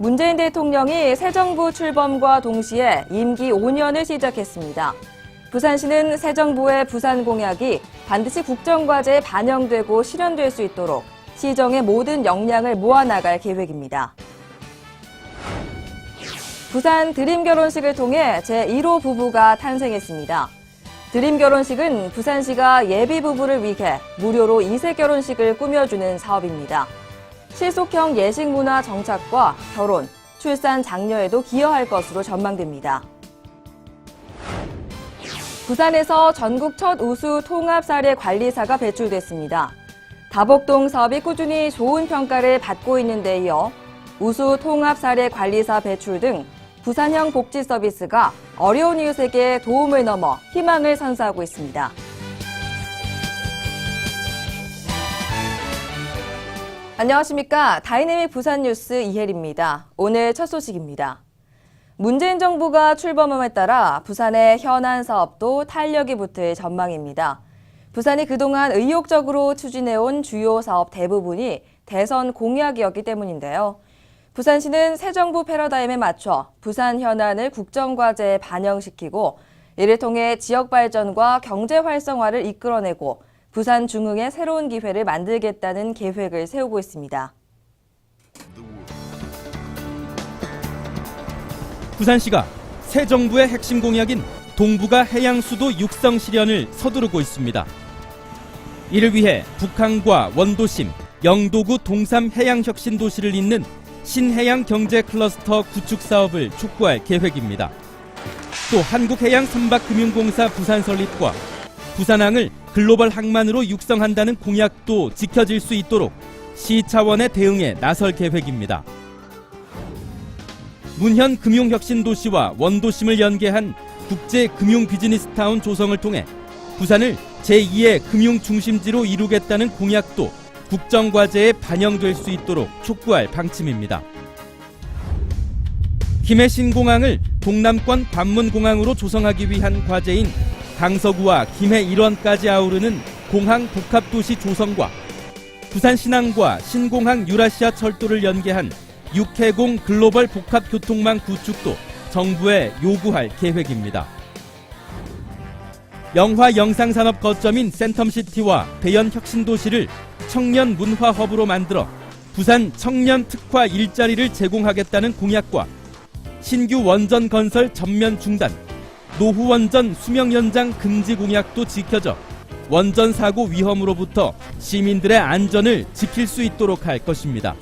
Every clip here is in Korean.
문재인 대통령이 새 정부 출범과 동시에 임기 5년을 시작했습니다. 부산시는 새 정부의 부산 공약이 반드시 국정과제에 반영되고 실현될 수 있도록 시정의 모든 역량을 모아나갈 계획입니다. 부산 드림 결혼식을 통해 제1호 부부가 탄생했습니다. 드림 결혼식은 부산시가 예비 부부를 위해 무료로 2세 결혼식을 꾸며주는 사업입니다. 실속형 예식 문화 정착과 결혼, 출산 장려에도 기여할 것으로 전망됩니다. 부산에서 전국 첫 우수 통합 사례 관리사가 배출됐습니다. 다복동 사업이 꾸준히 좋은 평가를 받고 있는 데 이어 우수 통합 사례 관리사 배출 등 부산형 복지 서비스가 어려운 이웃에게 도움을 넘어 희망을 선사하고 있습니다. 안녕하십니까. 다이내믹 부산 뉴스 이혜리입니다. 오늘 첫 소식입니다. 문재인 정부가 출범함에 따라 부산의 현안 사업도 탄력이 붙을 전망입니다. 부산이 그동안 의욕적으로 추진해온 주요 사업 대부분이 대선 공약이었기 때문인데요. 부산시는 새 정부 패러다임에 맞춰 부산 현안을 국정과제에 반영시키고 이를 통해 지역 발전과 경제 활성화를 이끌어내고 부산 중흥의 새로운 기회를 만들겠다는 계획을 세우고 있습니다. 부산시가 새 정부의 핵심 공약인 동북아 해양수도 육성 실현을 서두르고 있습니다. 이를 위해 북한과 원도심, 영도구 동삼 해양혁신도시를 잇는 신해양경제클러스터 구축 사업을 촉구할 계획입니다. 또 한국해양선박금융공사 부산 설립과 부산항을 글로벌 항만으로 육성한다는 공약도 지켜질 수 있도록 시 차원의 대응에 나설 계획입니다. 문현 금융혁신도시와 원도심을 연계한 국제금융비즈니스타운 조성을 통해 부산을 제2의 금융중심지로 이루겠다는 공약도 국정과제에 반영될 수 있도록 촉구할 방침입니다. 김해 신공항을 동남권 관문공항으로 조성하기 위한 과제인 강서구와 김해 일원까지 아우르는 공항 복합도시 조성과 부산 신항과 신공항 유라시아 철도를 연계한 육해공 글로벌 복합교통망 구축도 정부에 요구할 계획입니다. 영화 영상산업 거점인 센텀시티와 배현 혁신도시를 청년 문화 허브로 만들어 부산 청년 특화 일자리를 제공하겠다는 공약과 신규 원전 건설 전면 중단, 노후 원전 수명 연장 금지 공약도 지켜져 원전 사고 위험으로부터 시민들의 안전을 지킬 수 있도록 할 것입니다.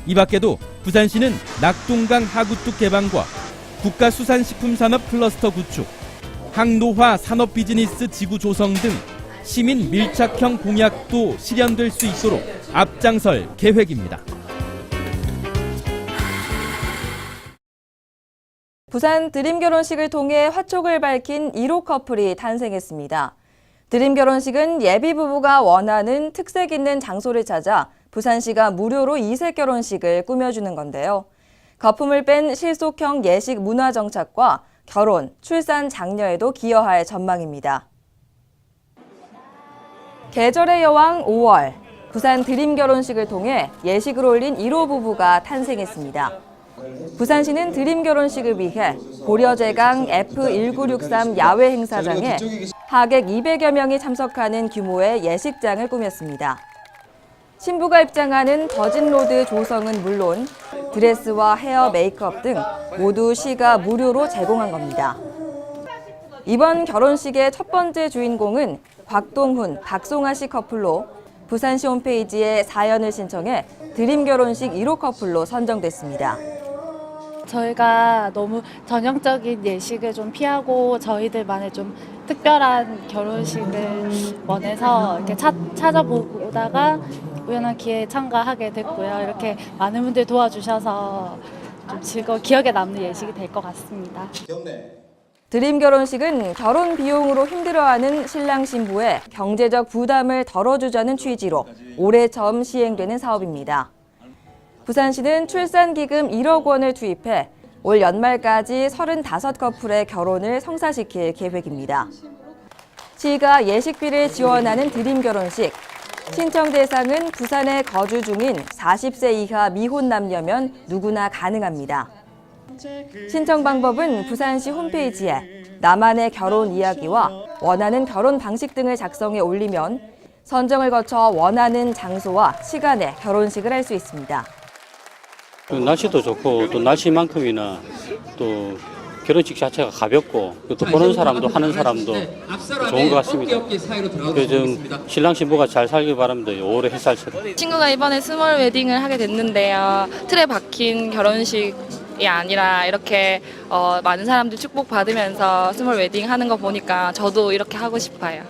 이 밖에도 부산시는 낙동강 하구뚝 개방과 국가수산식품산업 클러스터 구축, 항노화 산업비즈니스 지구 조성 등 시민 밀착형 공약도 실현될 수 있도록 앞장설 계획입니다. 부산 드림 결혼식을 통해 화촉을 밝힌 1호 커플이 탄생했습니다. 드림 결혼식은 예비 부부가 원하는 특색 있는 장소를 찾아 부산시가 무료로 2세 결혼식을 꾸며주는 건데요. 거품을 뺀 실속형 예식 문화 정착과 결혼, 출산 장려에도 기여할 전망입니다. 계절의 여왕 5월, 부산 드림 결혼식을 통해 예식을 올린 1호 부부가 탄생했습니다. 부산시는 드림 결혼식을 위해 고려제강 F1963 야외 행사장에 하객 200여 명이 참석하는 규모의 예식장을 꾸몄습니다. 신부가 입장하는 버진로드 조성은 물론 드레스와 헤어 메이크업 등 모두 시가 무료로 제공한 겁니다. 이번 결혼식의 첫 번째 주인공은 곽동훈, 박송아 씨 커플로 부산시 홈페이지에 사연을 신청해 드림 결혼식 1호 커플로 선정됐습니다. 저희가 너무 전형적인 예식을 좀 피하고 저희들만의 좀 특별한 결혼식을 원해서 이렇게 찾아보다가 우연한 기회에 참가하게 됐고요. 이렇게 많은 분들이 도와주셔서 좀 기억에 남는 예식이 될 것 같습니다. 드림 결혼식은 결혼 비용으로 힘들어하는 신랑 신부의 경제적 부담을 덜어주자는 취지로 올해 처음 시행되는 사업입니다. 부산시는 출산기금 1억 원을 투입해 올 연말까지 35커플의 결혼을 성사시킬 계획입니다. 시가 예식비를 지원하는 드림 결혼식, 신청 대상은 부산에 거주 중인 40세 이하 미혼 남녀면 누구나 가능합니다. 신청 방법은 부산시 홈페이지에 나만의 결혼 이야기와 원하는 결혼 방식 등을 작성해 올리면 선정을 거쳐 원하는 장소와 시간에 결혼식을 할 수 있습니다. 날씨도 좋고 또 날씨만큼이나 또 결혼식 자체가 가볍고 또 보는 사람도 하는 사람도 좋은 것 같습니다. 요즘 신랑 신부가 잘 살길 바랍니다. 올해 햇살처럼. 친구가 이번에 스몰 웨딩을 하게 됐는데요. 틀에 박힌 결혼식이 아니라 이렇게 많은 사람들 축복받으면서 스몰 웨딩 하는 거 보니까 저도 이렇게 하고 싶어요.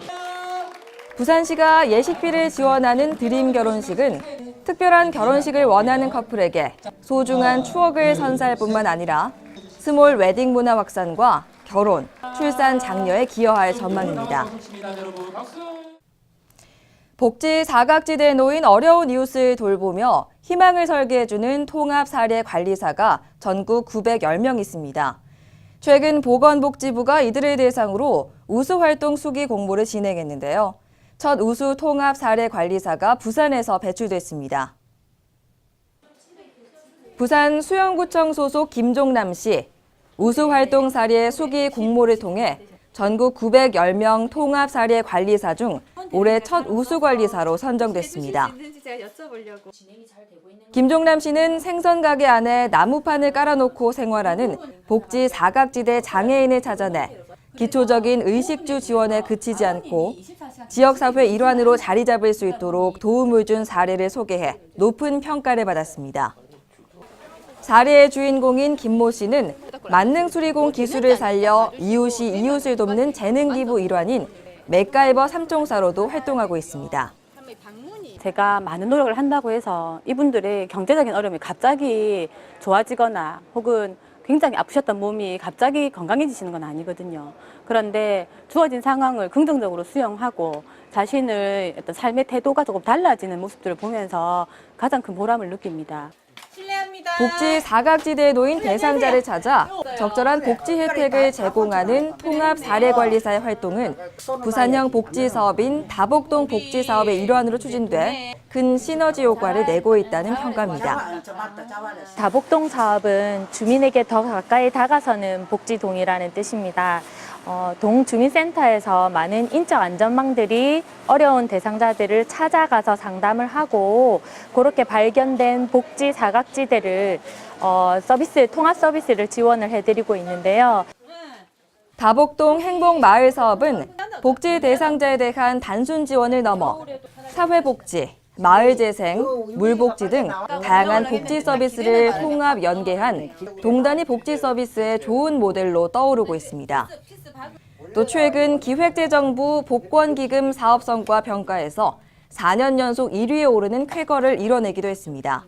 부산시가 예식비를 지원하는 드림 결혼식은 특별한 결혼식을 원하는 커플에게 소중한 추억을 선사할 뿐만 아니라 스몰 웨딩 문화 확산과 결혼, 출산 장려에 기여할 전망입니다. 복지 사각지대에 놓인 어려운 이웃을 돌보며 희망을 설계해주는 통합사례관리사가 전국 910명 있습니다. 최근 보건복지부가 이들을 대상으로 우수활동 수기 공모를 진행했는데요. 첫 우수 통합사례관리사가 부산에서 배출됐습니다. 부산 수영구청 소속 김종남 씨, 우수활동 사례 수기 공모를 통해 전국 910명 통합사례관리사 중 올해 첫 우수관리사로 선정됐습니다. 김종남 씨는 생선가게 안에 나무판을 깔아놓고 생활하는 복지 사각지대 장애인을 찾아내 기초적인 의식주 지원에 그치지 않고 지역사회 일환으로 자리 잡을 수 있도록 도움을 준 사례를 소개해 높은 평가를 받았습니다. 사례의 주인공인 김모 씨는 만능수리공 기술을 살려 이웃이 이웃을 돕는 재능기부 일환인 맥가이버 삼총사로도 활동하고 있습니다. 제가 많은 노력을 한다고 해서 이분들의 경제적인 어려움이 갑자기 좋아지거나 혹은 굉장히 아프셨던 몸이 갑자기 건강해지시는 건 아니거든요. 그런데 주어진 상황을 긍정적으로 수용하고 자신의 어떤 삶의 태도가 조금 달라지는 모습들을 보면서 가장 큰 보람을 느낍니다. 복지 사각지대에 놓인 대상자를 찾아 적절한 복지 혜택을 제공하는 통합사례관리사의 활동은 부산형 복지사업인 다복동 복지사업의 일환으로 추진돼 큰 시너지 효과를 내고 있다는 평가입니다. 다복동 사업은 주민에게 더 가까이 다가서는 복지동이라는 뜻입니다. 동주민센터에서 많은 인적 안전망들이 어려운 대상자들을 찾아가서 상담을 하고 그렇게 발견된 복지 사각지대를 통합 서비스를 지원을 해드리고 있는데요. 다복동 행복마을 사업은 복지 대상자에 대한 단순 지원을 넘어 사회복지, 마을재생, 물복지 등 다양한 복지 서비스를 통합 연계한 동단위 복지 서비스의 좋은 모델로 떠오르고 있습니다. 또 최근 기획재정부 복권기금 사업 성과 평가에서 4년 연속 1위에 오르는 쾌거를 이뤄내기도 했습니다.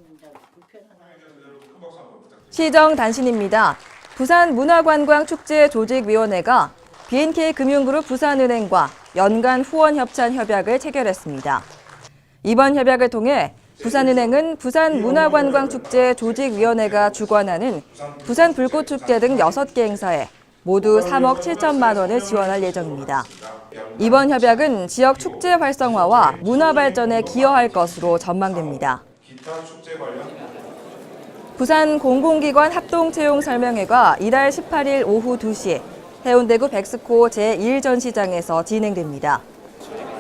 시정 단신입니다. 부산문화관광축제조직위원회가 BNK금융그룹 부산은행과 연간 후원협찬 협약을 체결했습니다. 이번 협약을 통해 부산은행은 부산문화관광축제 조직위원회가 주관하는 부산불꽃축제 등 6개 행사에 모두 3억 7천만 원을 지원할 예정입니다. 이번 협약은 지역 축제 활성화와 문화 발전에 기여할 것으로 전망됩니다. 부산 공공기관 합동채용 설명회가 이달 18일 오후 2시 해운대구 백스코 제1전시장에서 진행됩니다.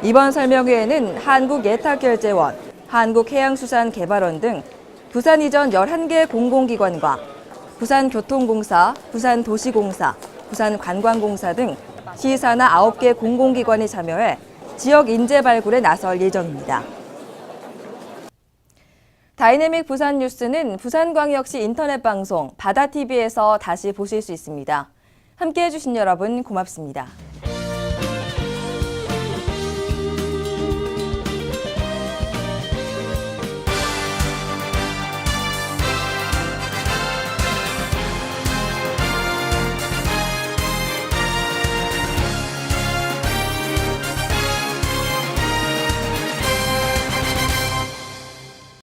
이번 설명회에는 한국예탁결제원, 한국해양수산개발원 등 부산 이전 11개 공공기관과 부산교통공사, 부산도시공사, 부산관광공사 등 시사나 9개 공공기관이 참여해 지역 인재 발굴에 나설 예정입니다. 다이내믹 부산 뉴스는 부산광역시 인터넷 방송 바다TV에서 다시 보실 수 있습니다. 함께해 주신 여러분 고맙습니다.